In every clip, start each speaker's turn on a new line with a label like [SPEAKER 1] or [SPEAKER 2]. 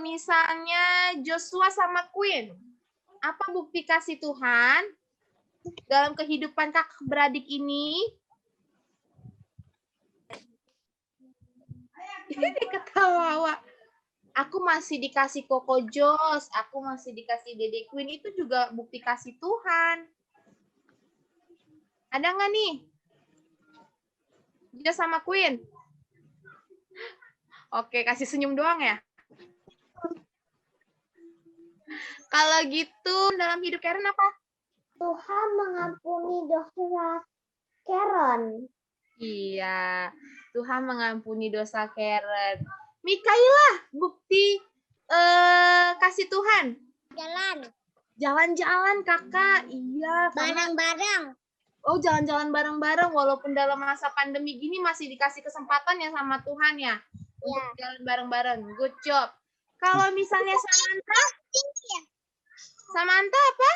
[SPEAKER 1] misalnya Joshua sama Queen, apa bukti kasih Tuhan dalam kehidupan kakak beradik ini? Ini ketawa. Aku masih dikasih Koko Jos, aku masih dikasih Dede Queen, itu juga bukti kasih Tuhan. Ada nggak nih? Jos sama Queen? Oke, kasih senyum doang ya? Kalau gitu, dalam hidup Karen apa?
[SPEAKER 2] Tuhan mengampuni dosa Karen.
[SPEAKER 1] Iya, Tuhan mengampuni dosa Karen. Mikaela, bukti kasih Tuhan. Jalan-jalan kakak, iya.
[SPEAKER 2] Bareng-bareng.
[SPEAKER 1] Oh, jalan-jalan bareng-bareng, walaupun dalam masa pandemi gini masih dikasih kesempatan ya sama Tuhan ya. Untuk jalan bareng-bareng, good job. Kalau misalnya Samantha apa?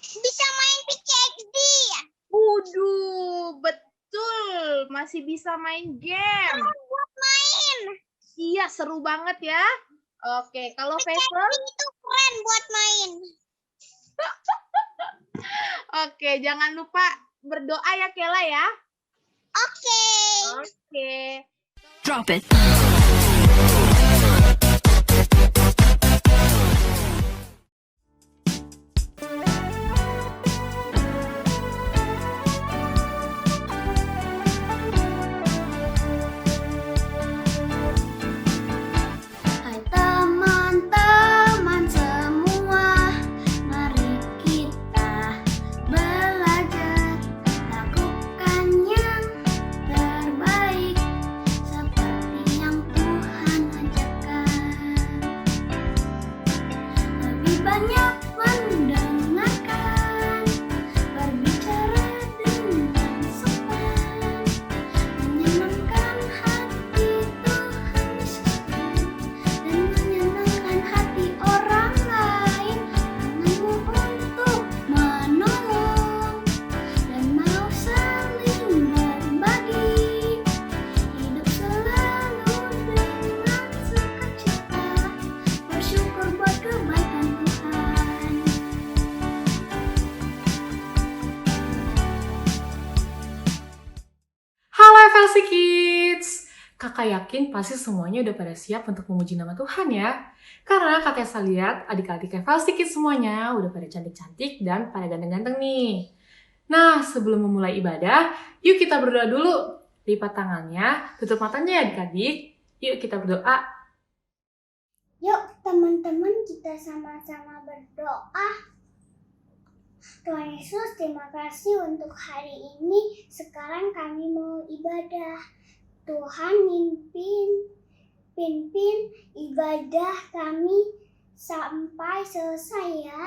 [SPEAKER 2] Bisa main PCXD ya?
[SPEAKER 1] Waduh, betul. Masih bisa main game.
[SPEAKER 2] Buat main.
[SPEAKER 1] Iya, seru banget ya. Oke, kalau Faisal?
[SPEAKER 2] Itu keren buat main.
[SPEAKER 1] Oke, jangan lupa berdoa ya, Kela ya. Oke.
[SPEAKER 3] Drop it.
[SPEAKER 4] FLC Kids! Kakak yakin pasti semuanya udah pada siap untuk memuji nama Tuhan ya. Karena kakak saya lihat adik-adik FLC Kids semuanya udah pada cantik-cantik dan pada ganteng-ganteng nih. Nah, sebelum memulai ibadah, yuk kita berdoa dulu. Lipat tangannya, tutup matanya ya adik-adik. Yuk kita berdoa.
[SPEAKER 2] Yuk teman-teman kita sama-sama berdoa. Tuhan Yesus, terima kasih untuk hari ini. Sekarang kami mau ibadah. Tuhan pimpin ibadah kami sampai selesai ya.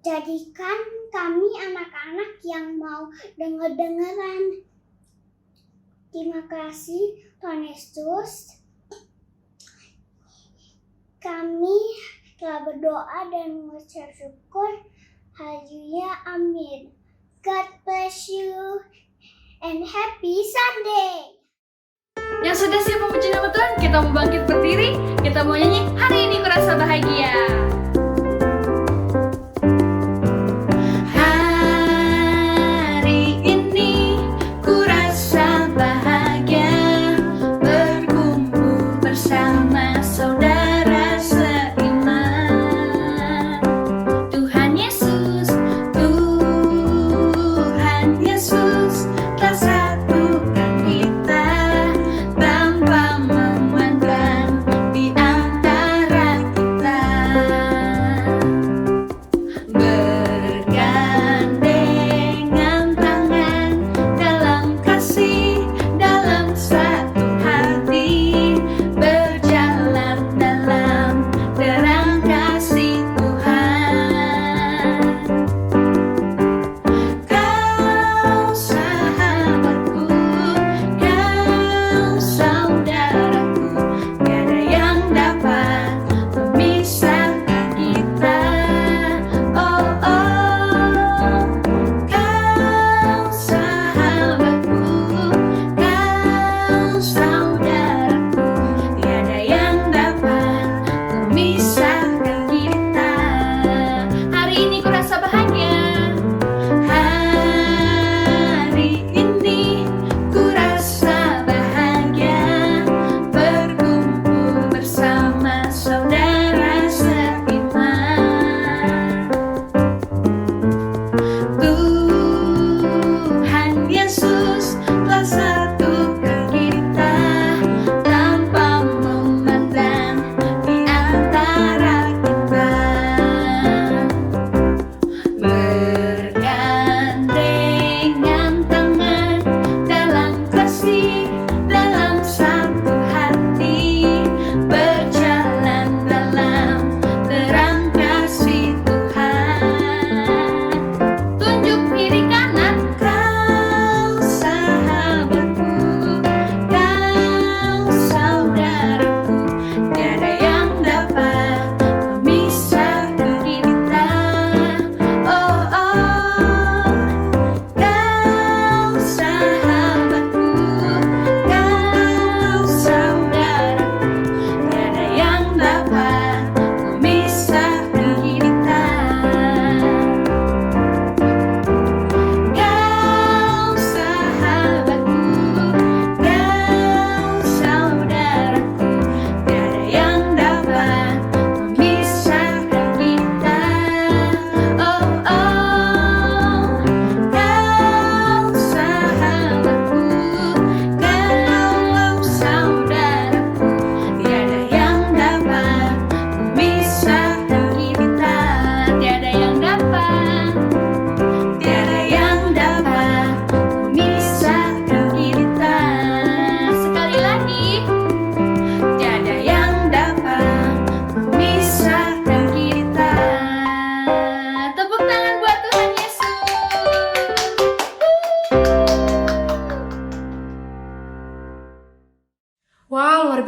[SPEAKER 2] Jadikan kami anak-anak yang mau denger-dengeran. Terima kasih Tuhan Yesus. Kami telah berdoa dan mengucap syukur. Haleluya, amin. God bless you and happy Sunday.
[SPEAKER 5] Yang sudah siap memuji nama Tuhan, kita mau bangkit berdiri, kita mau nyanyi, hari ini kurasa bahagia.
[SPEAKER 3] Di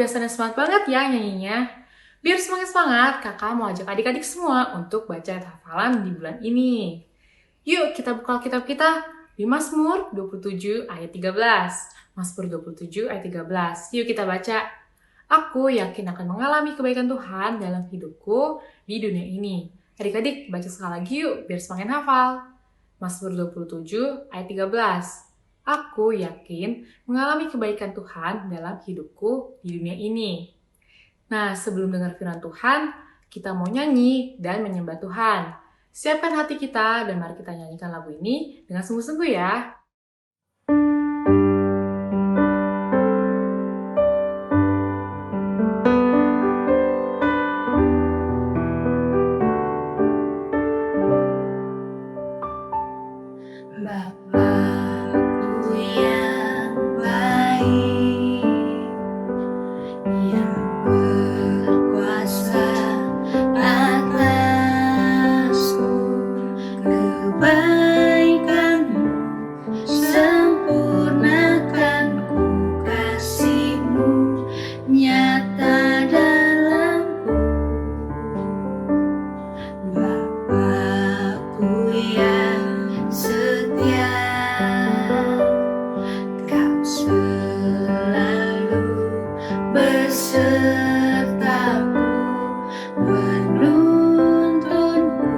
[SPEAKER 4] biasanya semangat banget ya nyanyinya. Biar semakin semangat, kakak mau ajak adik-adik semua untuk baca ayat hafalan di bulan ini. Yuk kita buka kitab kita di Mazmur 27 ayat 13. Mazmur 27 ayat 13. Yuk kita baca. Aku yakin akan mengalami kebaikan Tuhan dalam hidupku di dunia ini. Adik-adik baca sekali lagi yuk biar semakin hafal. Mazmur 27 ayat 13. Aku yakin mengalami kebaikan Tuhan dalam hidupku di dunia ini. Nah, sebelum dengar firman Tuhan, kita mau nyanyi dan menyembah Tuhan. Siapkan hati kita dan mari kita nyanyikan lagu ini dengan sungguh-sungguh ya.
[SPEAKER 5] Bapakku yang baik, yang berkuasa atasku, kebaikan-Mu sempurnakan ku, kasih-Mu nyata dalamku. Bapakku yang setia, Kau selalu besertaku, menuntunku,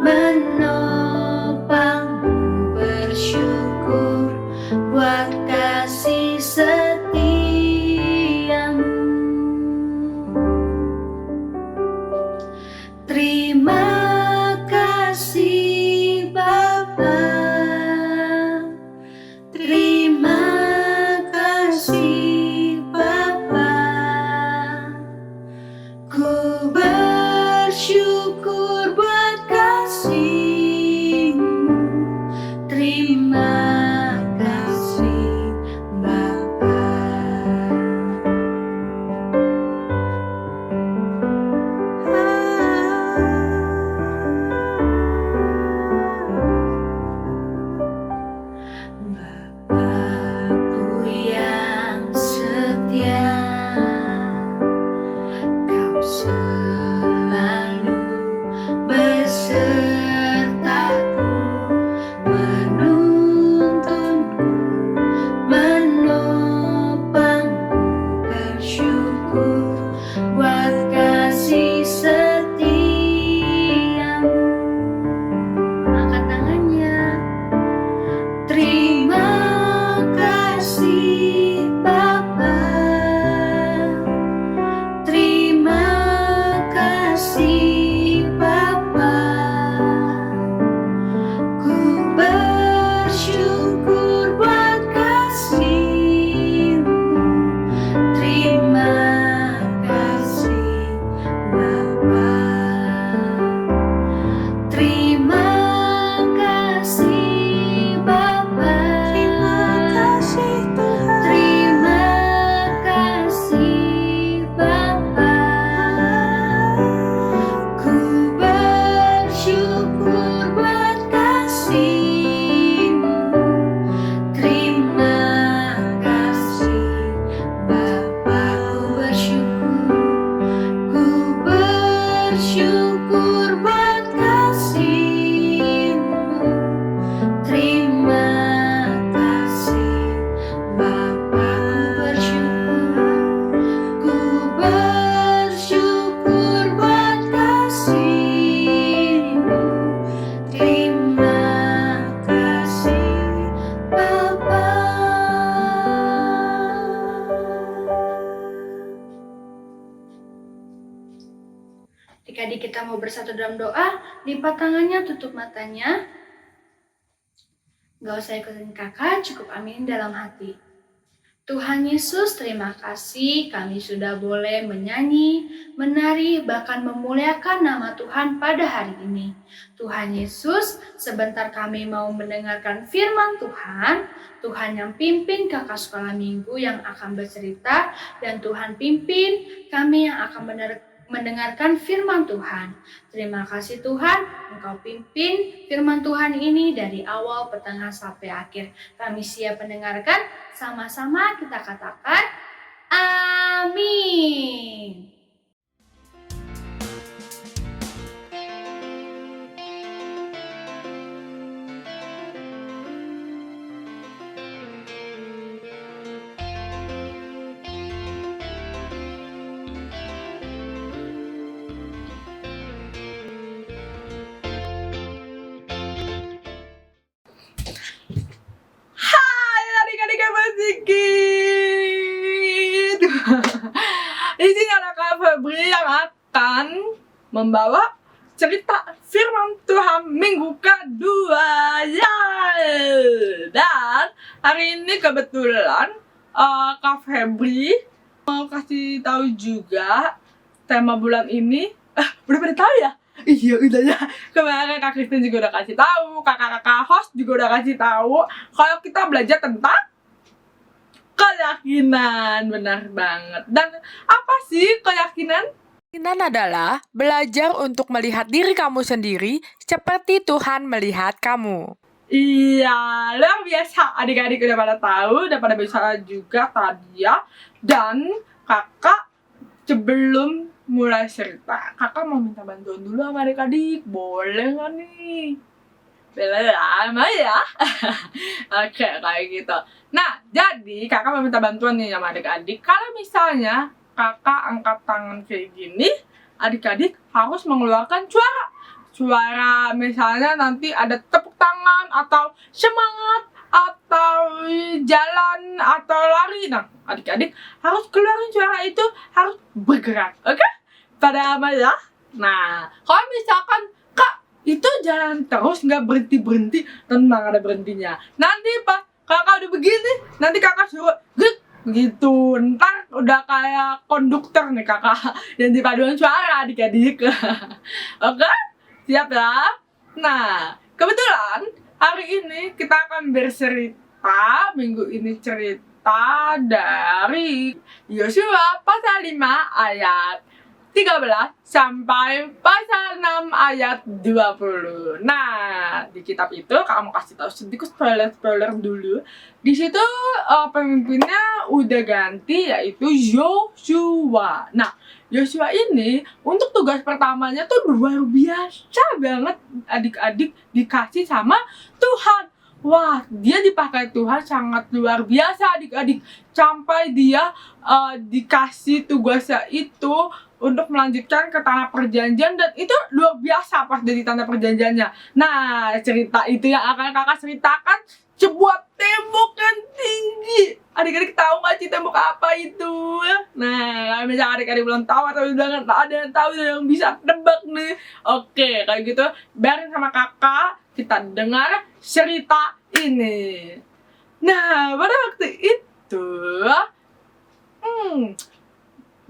[SPEAKER 5] menopangku, bersyukur buat kasih setiamu. Terima kasih Bapa, terima kasih Bapa, ku bersyukur buat kasih-Mu. Terima kasih Bapa. Bapakku yang setia, Kau selalu besertaku, menuntunku, menopangku, bersyukur buat kasih setiamu. Angkat tangannya. Terima kasih Bapa, terima kasih Bapa, ku bersyukur buat kasih-Mu. Terima kasih Bapa, terima kasih Bapa, terima kasih Tuhan, terima kasih Bapa, ku bersyukur buat kasih-Mu. Terima kasih Bapa, ku bersyukur buat kasih-Mu. Terima kasih Bapa, ku bersyukur buat kasih-Mu. Terima kasih Bapa. Adik-adik kita mau bersatu dalam doa, lipat tangannya, tutup matanya. Gak usah ikutin kakak, cukup aminin dalam hati. Tuhan Yesus, terima kasih kami sudah boleh menyanyi, menari, bahkan memuliakan nama Tuhan pada hari ini. Tuhan Yesus, sebentar kami mau mendengarkan firman Tuhan. Tuhan yang pimpin kakak sekolah minggu yang akan bercerita, dan Tuhan pimpin kami yang akan mendengarkan firman Tuhan. Terima kasih Tuhan, Engkau pimpin firman Tuhan ini dari awal, pertengahan, sampai akhir. Kami siap mendengarkan, sama-sama kita katakan, Amin. Amin.
[SPEAKER 3] Hai adik-adik Kak Sikit. Di sini ada Kak Febri yang akan membawa cerita firman Tuhan minggu kedua. Ya. Dan hari ini kebetulan Kak Febri mau kasih tahu juga tema bulan ini. Udah pada tahu ya? Iya udah ya. Kemarin Kak Kristen juga udah kasih tahu, kakak-kakak host juga udah kasih tahu kalau kita belajar tentang keyakinan. Benar banget. Dan apa sih keyakinan?
[SPEAKER 6] Keyakinan adalah belajar untuk melihat diri kamu sendiri seperti Tuhan melihat kamu.
[SPEAKER 3] Iya, luar biasa. Adik-adik udah pada tahu, udah pada bisa juga tadi ya. Dan kakak sebelum mulai cerita, kakak mau minta bantuan dulu sama adik-adik. Boleh nggak nih? Boleh lama ya? Oke, kayak gitu. Nah, jadi kakak mau minta bantuan nih sama adik-adik. Kalau misalnya kakak angkat tangan kayak gini, adik-adik harus mengeluarkan suara. Suara misalnya nanti ada tepuk tangan atau semangat atau jalan atau lari. Nah, adik-adik harus keluarin suara itu, harus bergerak. Oke? Pada aman ya? Nah, kalau misalkan Kak itu jalan terus nggak berhenti-berhenti, tenang ada berhentinya. Nanti pas kakak udah begini, nanti kakak suruh gek gitu. Ntar udah kayak konduktor nih kakak yang di paduan suara adik-adik. Oke? Siap ya? Nah, kebetulan hari ini kita akan bercerita, minggu ini cerita dari Yosua pasal 5 ayat 13 sampai pasal 6 ayat 20. Nah, di kitab itu kamu kasih tahu sedikit spoiler dulu. Di situ pemimpinnya udah ganti yaitu Yosua. Nah, Yosua ini untuk tugas pertamanya tuh luar biasa banget, adik-adik dikasih sama Tuhan. Wah, dia dipakai Tuhan sangat luar biasa adik-adik. Sampai dia dikasih tugasnya itu untuk melanjutkan ke tanah perjanjian, dan itu luar biasa pas dari tanah perjanjiannya. Nah, cerita itu yang akan kakak ceritakan, sebuah tembok yang tinggi. Adik-adik tahu nggak sih tembok apa itu? Nah, kalau misalnya adik-adik belum tahu atau udah ada yang tahu yang bisa nebak nih. Oke, kayak gitu, bareng sama kakak kita dengar cerita ini. Nah, pada waktu itu,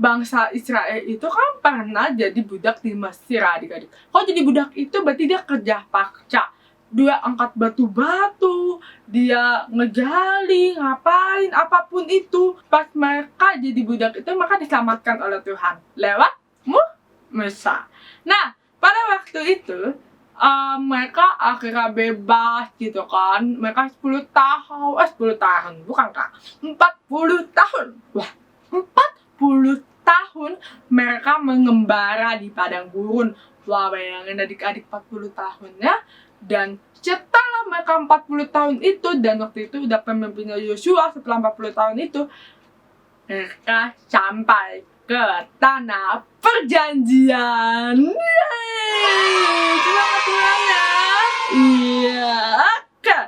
[SPEAKER 3] bangsa Israel itu kan pernah jadi budak di Mesir, adik-adik. Kalau jadi budak itu berarti dia kerja paksa. Dia angkat batu-batu, dia ngegali, ngapain, apapun itu. Pas mereka jadi budak itu, maka diselamatkan oleh Tuhan lewat Musa. Nah, pada waktu itu, mereka akhirnya bebas gitu kan. Mereka 10 tahun, bukan Kak, 40 tahun. Wah, 40 tahun mereka mengembara di padang gurun. Wah, bayangin adik-adik 40 tahun ya. Dan setelah mereka 40 tahun itu, dan waktu itu udah pemimpinnya Yosua, setelah 40 tahun itu mereka sampai ke tanah perjanjian. Yeay, semangat ya. Iya, oke.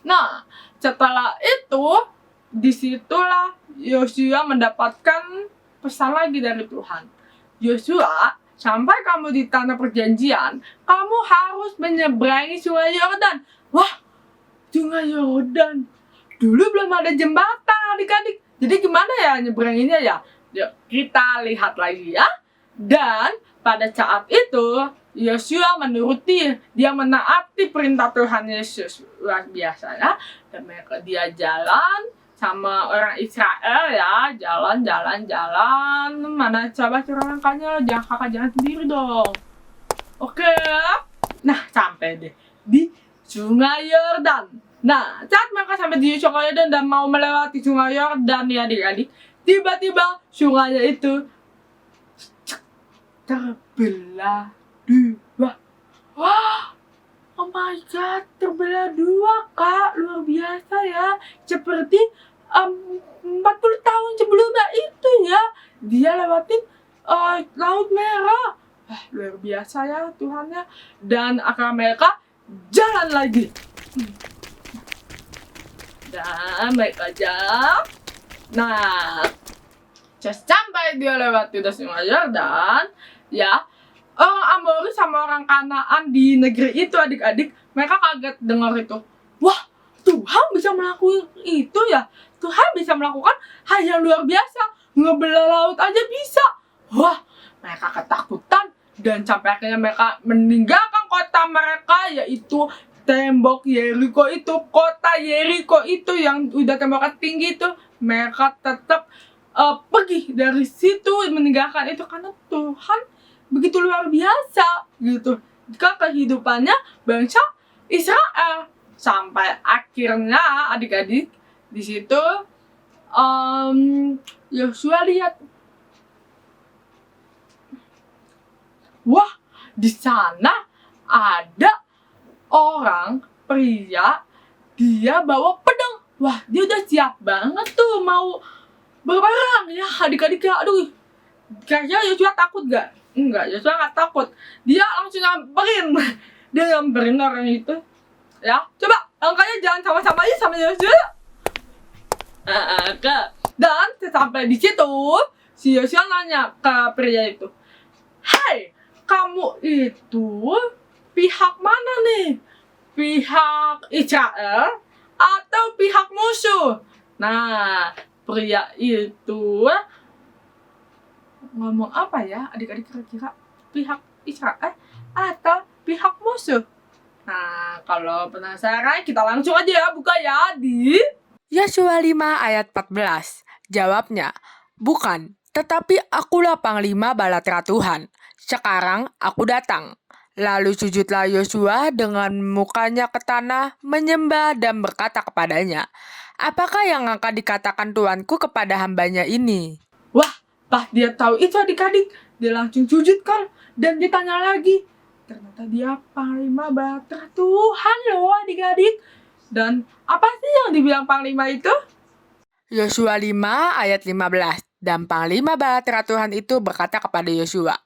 [SPEAKER 3] Nah, setelah itu disitulah Yosua mendapatkan pesan lagi dari Tuhan. Yosua, sampai kamu di tanah perjanjian, kamu harus menyeberangi sungai Yordan. Wah, sungai Yordan. Dulu belum ada jembatan adik-adik. Jadi gimana ya nyeberanginnya ya? Yuk, kita lihat lagi ya. Dan pada saat itu, Yosua menuruti, dia menaati perintah Tuhan Yesus. Luar biasa ya. Dan dia jalan sama orang Israel ya, jalan. Mana coba curang angkanya, jangan sendiri dong. Oke. Nah, sampai deh di Sungai Yordan. Nah, saat mereka sampai di Sungai Yordan dan mau melewati Sungai Yordan ya adik-adik, tiba-tiba sungainya itu terbelah dua. Wah, oh my god, terbelah dua, Kak. Luar biasa ya. Seperti 40 tahun sebelumnya itu ya. Dia lewatin Laut Merah. Luar biasa ya Tuhan ya. Dan akhirnya mereka jalan lagi. Dan baik aja. Nah, sampai dia lewat udah Sungai Yordan, ya, orang Amori sama orang Kanaan di negeri itu adik-adik, mereka kaget dengar itu. Wah, Tuhan bisa melakukan itu ya. Tuhan bisa melakukan hal yang luar biasa. Ngebelah laut aja bisa. Wah, mereka ketakutan dan sampai akhirnya mereka meninggalkan kota mereka, yaitu tembok Yeriko itu, kota Yeriko itu yang udah temboknya tinggi itu. Mereka tetap pergi dari situ, meninggalkan itu karena Tuhan begitu luar biasa gitu ke kehidupannya bangsa Israel. Sampai akhirnya adik-adik di situ Yosua lihat, wah, di sana ada orang pria, dia bawa pedang. Wah, dia udah siap banget tuh mau berperang ya adik-adik ya. Aduh, kayaknya Yosua takut gak? Enggak, Yosua gak takut. Dia langsung nyamperin. Dia nyamperin orang itu. Ya, coba angkanya jangan sama-sama aja sama Yosua. Dan sampai di situ si Yosua nanya ke pria itu, "Hai, kamu itu pihak mana nih? Pihak Israel atau pihak musuh?" Nah, pria itu ngomong apa ya adik-adik kira-kira? Pihak Israel atau pihak musuh? Nah, kalau penasaran kita langsung aja ya buka ya di
[SPEAKER 6] Yosua 5 ayat 14. Jawabnya, bukan, tetapi akulah panglima bala-tentara Tuhan. Sekarang aku datang. Lalu sujudlah Yosua dengan mukanya ke tanah, menyembah dan berkata kepadanya, "Apakah yang akan dikatakan Tuanku kepada hambanya ini?"
[SPEAKER 3] Wah, pas dia tahu itu adik-adik, dia langsung sujud kan, dan ditanya lagi. Ternyata dia panglima bala-tentara Tuhan loh adik-adik. Dan apa sih yang dibilang panglima itu?
[SPEAKER 6] Yosua 5 ayat 15. Dan panglima bala-tentara Tuhan itu berkata kepada Yosua,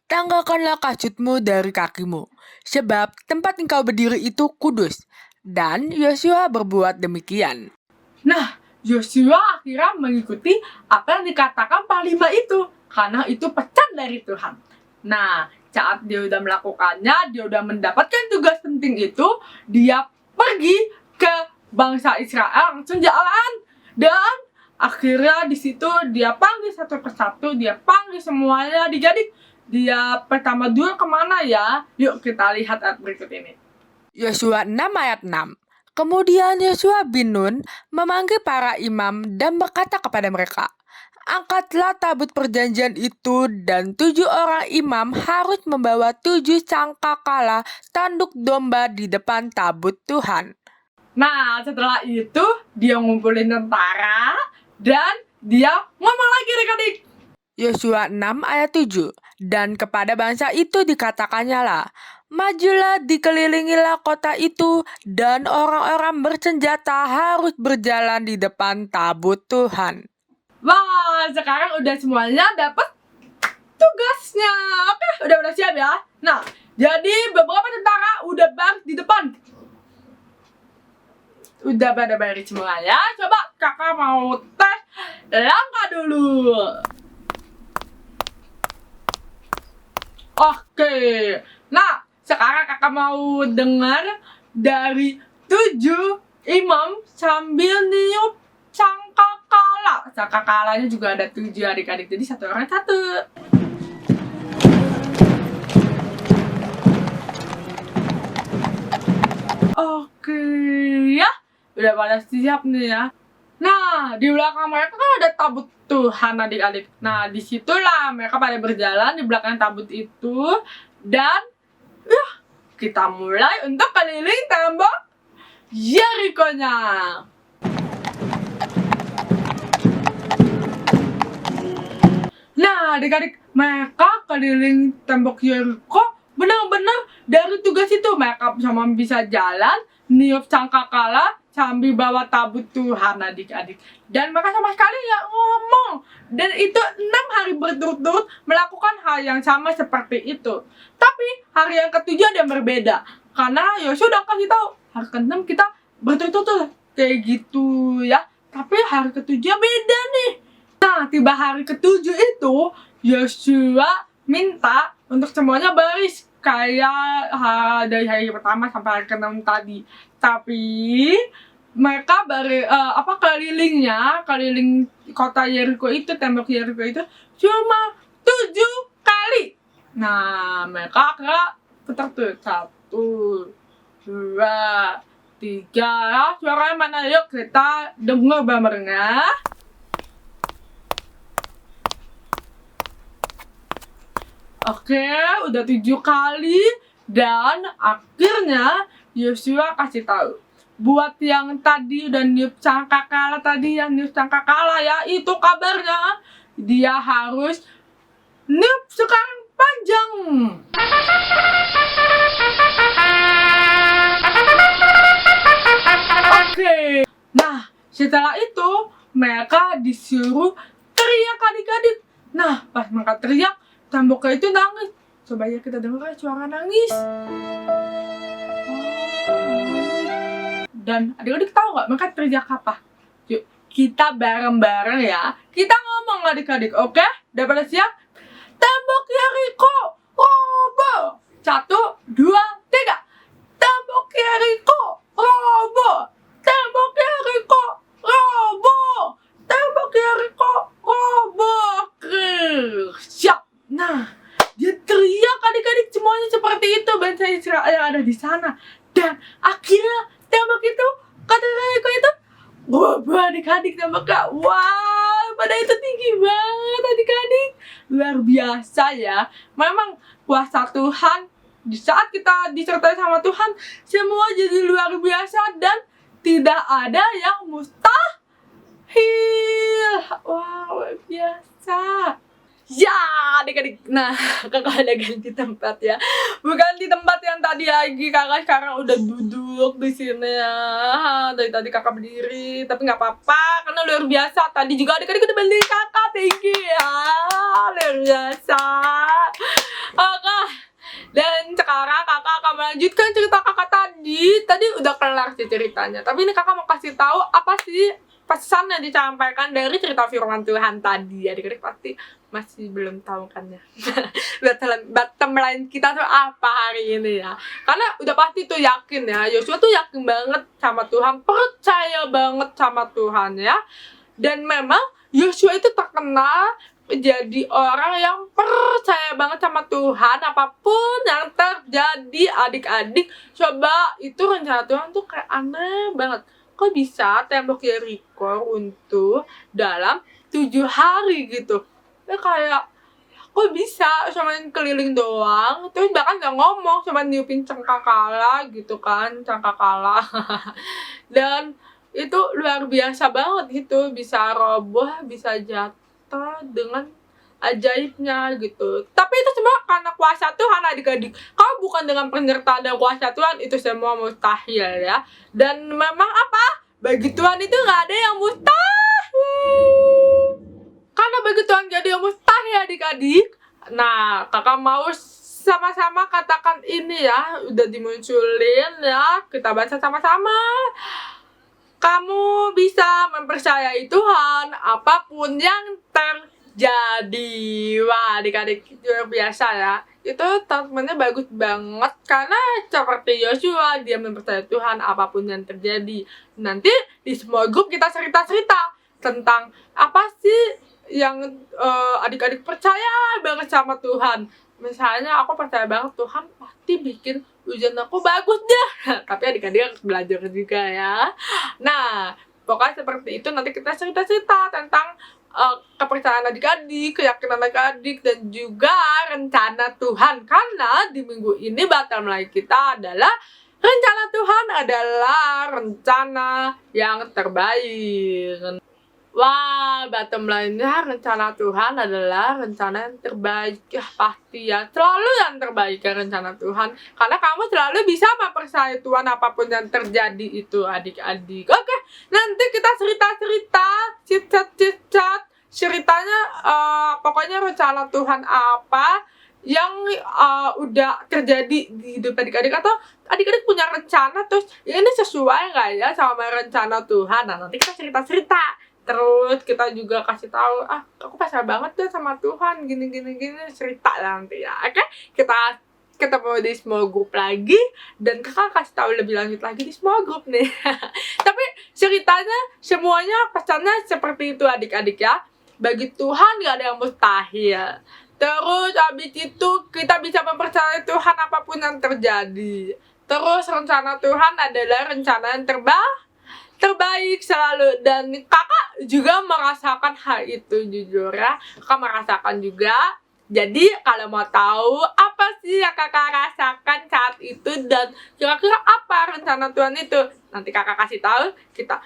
[SPEAKER 6] "Tanggalkanlah kasutmu dari kakimu, sebab tempat engkau berdiri itu kudus." Dan Yosua berbuat demikian.
[SPEAKER 3] Nah, Yosua akhirnya mengikuti apa yang dikatakan panglima itu, karena itu pesan dari Tuhan. Nah, saat dia udah melakukannya, dia udah mendapatkan tugas penting itu, dia pergi ke bangsa Israel langsung jalan. Dan akhirnya di situ dia panggil satu persatu, dia panggil semuanya. Jadi dia pertama dulu kemana ya? Yuk kita lihat ayat berikut ini.
[SPEAKER 6] Yosua 6 ayat 6. Kemudian Yosua bin Nun memanggil para imam dan berkata kepada mereka, "Angkatlah tabut perjanjian itu, dan 7 orang imam harus membawa 7 cangkakala tanduk domba di depan tabut Tuhan."
[SPEAKER 3] Nah, setelah itu dia ngumpulin tentara dan dia ngomong lagi adik-adik.
[SPEAKER 6] Yosua 6 ayat 7. Dan kepada bangsa itu dikatakannya lah, "Majulah, dikelilingilah kota itu, dan orang-orang bersenjata harus berjalan di depan tabut Tuhan."
[SPEAKER 3] Wah, sekarang udah semuanya dapat tugasnya. Oke, udah siap ya. Nah, jadi beberapa tentara udah baris di depan. Udah pada baris semua ya. Coba kakak mau tes langkah dulu. Oke. Nah, sekarang kakak mau dengar dari 7 imam sambil niup sangkakala. Sangkakalanya juga ada 7 adik-adik, jadi satu orang satu. Oke ya, udah pada siap nih ya. Nah, di belakang mereka kan ada tabut Tuhan adik-adik. Nah, disitulah mereka pada berjalan di belakang tabut itu. Dan kita mulai untuk keliling tembok Yeriko-nya. Nah, adik-adik, mereka keliling tembok Yeriko benar-benar dari tugas itu. Mereka cuma bisa jalan, niup sangkakala, sambil bawa tabut Tuhan, adik-adik. Dan mereka sama sekali nggak ngomong. Dan itu 6 hari berturut-turut melakukan hal yang sama seperti itu. Tapi hari yang ke-7 ada yang berbeda. Karena Yosua udah kasih tahu, hari ke-6 kita berturut-turut kayak gitu ya. Tapi hari ke-7 beda nih. Nah, tiba hari ke-7 itu, Yosua minta untuk semuanya baris kayak dari hari pertama sampai hari ke-6 tadi. Tapi mereka keliling kota Yeriko itu, tembok Yeriko itu cuma 7 kali. Nah, mereka putar tuh 1, 2, 3. Suaranya mana? Yuk kita dengar bareng-barengnya. Oke, udah 7 kali. Dan akhirnya Yosua kasih tahu, buat yang tadi udah niup sangkakala ya, itu kabarnya dia harus niup sekarang panjang. Oke. Nah, setelah itu mereka disuruh teriak, adik-adik. Nah, pas mereka teriak, temboknya itu nangis. Coba ya kita dengar suara nangis. Dan adik-adik tahu nggak mereka teriak apa? Yuk, kita bareng-bareng ya. Kita ngomong adik-adik, oke? Udah pada siap? Tembok Yeriko roboh. 1, 2, 3. Tembok Yeriko roboh. Tembok Yeriko roboh. Tembok Yeriko roboh. Siap. Nah, dia teriak adik-adik semuanya seperti itu, bangsa Israel yang ada di sana. Dan akhirnya tembok itu, kata Yeriko itu roboh adik-adik temboknya. Wah, pada itu tinggi banget adik-adik. Luar biasa ya. Memang kuasa Tuhan, di saat kita disertai sama Tuhan, semua jadi luar biasa dan tidak ada yang mustahil. Wah, luar biasa. Ya, adik-adik. Nah, kakak ada ganti tempat ya. Bukan di tempat yang tadi lagi. Kakak sekarang udah duduk di sini ya. Dari tadi kakak berdiri, tapi nggak apa-apa karena luar biasa. Tadi juga adik-adik udah beli kakak tinggi ya. Luar biasa. Kakak. Dan sekarang kakak akan melanjutkan cerita kakak tadi. Tadi udah kelar sih ceritanya. Tapi ini kakak mau kasih tahu apa sih pesan yang disampaikan dari cerita firman Tuhan tadi. Adik-adik pasti masih belum tahu kan ya. Bottom line kita tuh apa hari ini ya. Karena udah pasti tuh yakin ya. Yosua tuh yakin banget sama Tuhan. Percaya banget sama Tuhan ya. Dan memang Yosua itu terkenal jadi orang yang percaya banget sama Tuhan. Apapun yang terjadi adik-adik. Coba itu rencana Tuhan tuh kayak aneh banget. Kok bisa tembok Yeriko runtuh dalam 7 hari gitu? Ya kayak, kok bisa cuma keliling doang, terus bahkan gak ngomong, cuma niupin cangkakala gitu kan, cangkakala. Dan itu luar biasa banget gitu, bisa roboh, bisa jatuh dengan ajaibnya gitu. Tapi itu semua karena kuasa Tuhan adik-adik. Kalau bukan dengan penyertaan dan kuasa Tuhan, itu semua mustahil ya. Dan memang apa? Bagi Tuhan itu gak ada yang mustahil. Karena bagi Tuhan gak ada yang mustahil adik-adik. Nah, kakak mau sama-sama katakan ini ya. Udah dimunculin ya. Kita baca sama-sama. Kamu bisa mempercayai Tuhan apapun yang terjadi. Wah, adik-adik luar biasa ya. Itu statementnya bagus banget. Karena seperti Yosua, dia mempercayai Tuhan apapun yang terjadi. Nanti di semua grup kita cerita-cerita tentang apa sih yang adik-adik percaya banget sama Tuhan. Misalnya aku percaya banget Tuhan pasti bikin ujian aku bagus deh. Tapi adik-adik harus belajar juga ya. Nah, pokoknya seperti itu. Nanti kita cerita-cerita tentang kepercayaan adik-adik, keyakinan adik-adik, dan juga rencana Tuhan. Karena di minggu ini bottom line kita adalah rencana Tuhan adalah rencana yang terbaik. Wah, bottom line-nya rencana Tuhan adalah rencana yang terbaik. Ya, pasti ya. Selalu yang terbaik ya rencana Tuhan. Karena kamu selalu bisa mempercayai Tuhan apapun yang terjadi itu, adik-adik. Oke, nanti kita cerita-cerita, cicat-cicat. Ceritanya, pokoknya rencana Tuhan apa yang udah terjadi di hidup adik-adik, atau adik-adik punya rencana terus ya ini sesuai nggak ya sama rencana Tuhan. Nah, nanti kita cerita-cerita. Terus kita juga kasih tahu, aku pasal banget deh sama Tuhan, gini cerita nanti ya. Oke, kita ketemu di small group lagi dan kakak kasih tahu lebih lanjut lagi di small group nih. Tapi ceritanya semuanya pesannya seperti itu adik-adik ya. Bagi Tuhan gak ada yang mustahil. Terus habis itu kita bisa mempercayai Tuhan apapun yang terjadi. Terus rencana Tuhan adalah rencana yang terbaik selalu, dan kakak juga merasakan hal itu, jujur ya, kakak merasakan juga. Jadi kalau mau tahu apa sih yang kakak rasakan saat itu dan kira-kira apa rencana Tuhan itu, nanti kakak kasih tahu, kita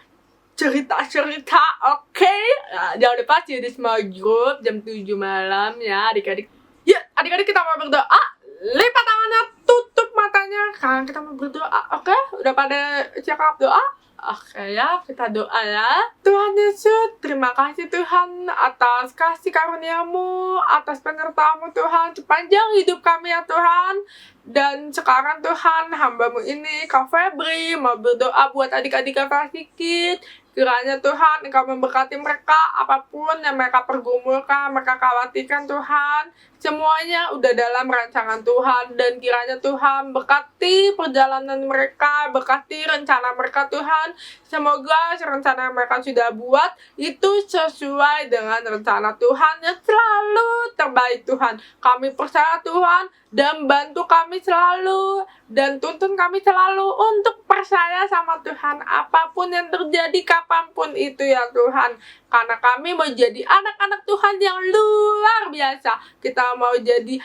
[SPEAKER 3] cerita, oke? Nah, jangan lupa see you di small group jam 7 malam ya adik-adik. Ya adik-adik, kita mau berdoa. Lipat tangannya, tutup matanya, kan kita mau berdoa. Oke, udah pada cakap doa? Oke ya, kita doa ya. Tuhan Yesus, terima kasih Tuhan atas kasih karunia-Mu, atas penyertaan-Mu Tuhan sepanjang hidup kami ya Tuhan. Dan sekarang Tuhan, hamba-Mu ini, Kak Febri, mau berdoa buat adik-adik Kak Sikit. Kiranya Tuhan, Engkau memberkati mereka, apapun yang mereka pergumulkan, mereka khawatirkan Tuhan. Semuanya udah dalam rancangan Tuhan, dan kiranya Tuhan berkati perjalanan mereka, berkati rencana mereka Tuhan. Semoga rencana yang mereka sudah buat itu sesuai dengan rencana Tuhan yang selalu terbaik Tuhan. Kami percaya Tuhan, dan bantu kami selalu, dan tuntun kami selalu untuk percaya sama Tuhan apapun yang terjadi kapanpun itu ya Tuhan. Karena kami mau jadi anak-anak Tuhan yang luar biasa. Kita mau jadi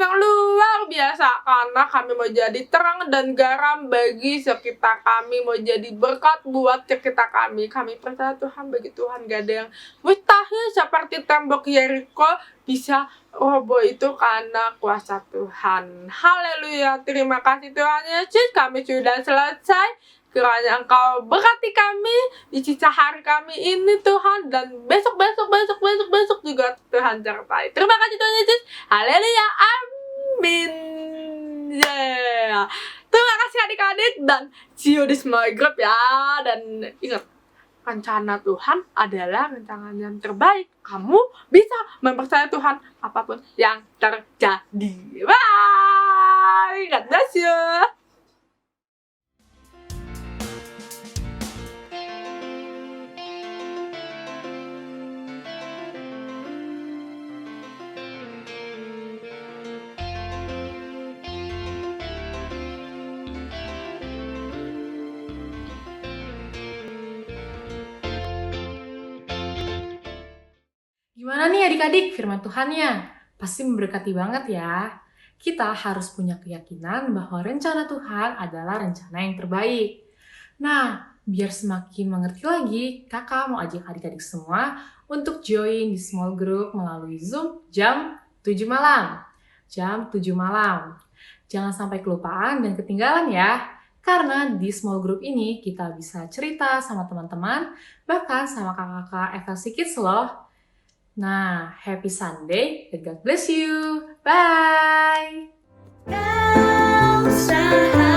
[SPEAKER 3] yang luar biasa, karena kami mau jadi terang dan garam bagi sekitar kami, mau jadi berkat buat sekitar kami. Kami percaya Tuhan, bagi Tuhan gak ada yang mustahil, seperti tembok Yeriko bisa roboh itu karena kuasa Tuhan. Haleluya, terima kasih Tuhan Yesus, kami sudah selesai. Kiranya Engkau berkati kami di sisa hari kami ini Tuhan, dan besok juga Tuhan sertai. Terima kasih Tuhan Yesus. Haleluya, amin. Yeah. Terima kasih adik-adik, dan see you di small group ya. Dan ingat, rencana Tuhan adalah rencana yang terbaik. Kamu bisa mempercayai Tuhan apapun yang terjadi. Bye. God bless you.
[SPEAKER 4] Gimana nih adik-adik firman Tuhannya? Pasti memberkati banget ya. Kita harus punya keyakinan bahwa rencana Tuhan adalah rencana yang terbaik. Nah, biar semakin mengerti lagi, kakak mau ajak adik-adik semua untuk join di small group melalui Zoom jam 7 malam. Jam 7 malam. Jangan sampai kelupaan dan ketinggalan ya. Karena di small group ini kita bisa cerita sama teman-teman, bahkan sama kakak-kakak FLC Kids loh. Nah, happy Sunday and God bless you. Bye!
[SPEAKER 2] Kau sahabat.